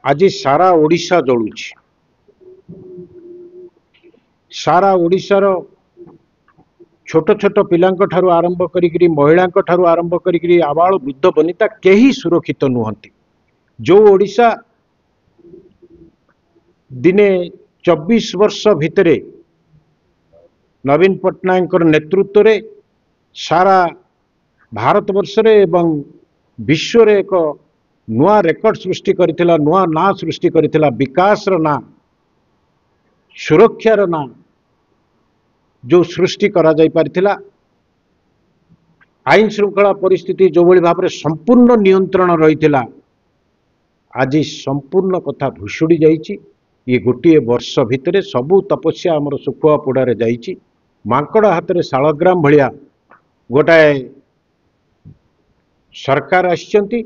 आज सारा ओडिशा जलुछि। सारा ओडिशार छोट छोट पिलांक ठारू आरंभ करी महिलांक ठारू आरंभ करी आबाल वृद्ध वनिता केही सुरक्षित नुहंती। जो ओडिशा दिने 24 वर्ष भितरे नवीन पट्टनायक नेतृत्व रे सारा भारत वर्ष रे एवं विश्व रे एक नुआ रेकर्ड सृष्टि करथिला, नुआ ना सृष्टि करथिला, विकास रो ना, सुरक्षा रो ना जो सृष्टि करा जाई पारथिला। आईन श्रृंखला परिस्थिति जो भली भाव संपूर्ण नियंत्रण रही, आज संपूर्ण कथा भुशुड़ी जाइछि। ये गोटे वर्ष भितर सबू तपस्या आमर सुखुआ पोड़ारे जाइछि। मांकड़ हाथ में शालग्राम भलिया गोटाए सरकार आसिचंती,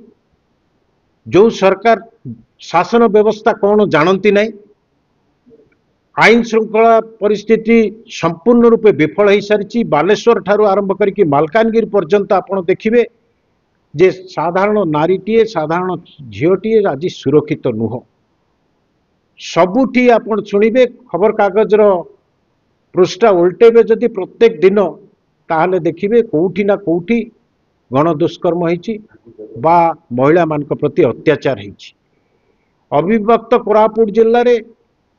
जो सरकार शासन व्यवस्था कौन जानती नहीं। आईन श्रृंखला परिस्थिति संपूर्ण रूपे विफल हो सारी। बालेश्वर ठारू आरंभ करके मालकानगिरी पर्यंत आपण देखिए जे साधारण नारीटीए, साधारण झीटीए आज सुरक्षित नुह। सबुठी आपण शुणिबे खबर कागजर पृष्ठा उल्टेबे जदि प्रत्येक दिन, ताहले देखिए कोठी ना कोठी गण दुष्कर्म होइछि बा महिला मानक प्रति अत्याचार होइछि। अविभक्त कोरापुट जिल्ला रे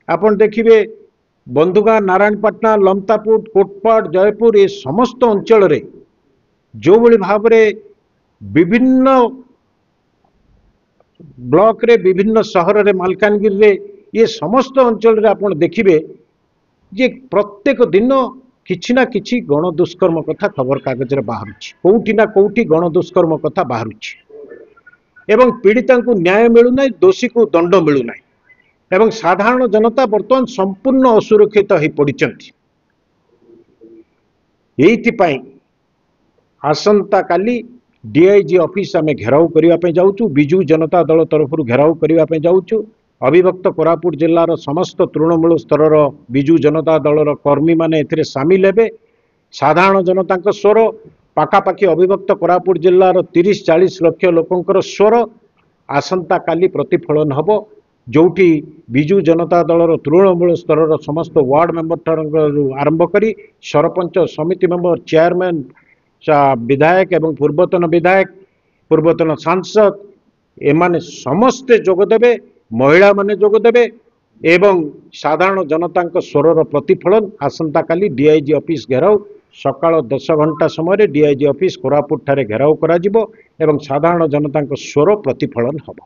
आपण देखिए बंधुगां, नारायणपाटना, लमतापुर, कोटपाड़, जयपुर ये समस्त अंचल रे जो भली भाव रे विभिन्न ब्लॉक रे, विभिन्न शहर रे, मालकानगिरी रे ये समस्त अंचल रे आपण देखिए जे प्रत्येक दिन किछि ना किछि गण दुष्कर्म कथा खबर कागज रे बाहरुछि। कोठी ना कोठी गण दुष्कर्म कथा बाहरुछि एवं पीड़िता को न्याय मिलुना, दोषी को दंड मिलुना एवं साधारण जनता बर्तमान संपूर्ण असुरक्षित हो पड़ती। ये आसंता काली डीआईजी ऑफिस आम घेराव करने जाऊँ। विजु जनता दल तरफ घेराव करने जाऊँ। अविभक्त कोरापुट जिलार समस्त तृणमूल स्तर विजु जनता दलर कर्मी माने एथिरे सामिल हेबे। साधारण जनता स्वर पाखापाखि अविभक्त कोरापुट जिलार 30-40 लक्ष लोकंकर स्वर आसंता काली प्रतिफलन हब। जोठी विजु जनता दलर तृणमूल स्तर समस्त वार्ड मेंबर आरंभ करी सरपंच, समिति मेंबर, चेयरमैन, विधायक एवं पूर्वतन विधायक, पूर्वतन सांसद एमाने समस्ते जोगदेवे, महिला माने जोगदेवे एवं साधारण जनता स्वर प्रतिफलन आसंता काली डीआईजी ऑफिस घेराव सकाळ 10 घंटा समय डीआईजी ऑफिस कोरापुट ठारे घेराव करा जिवो एवं साधारण जनता स्वर प्रतिफलन हब।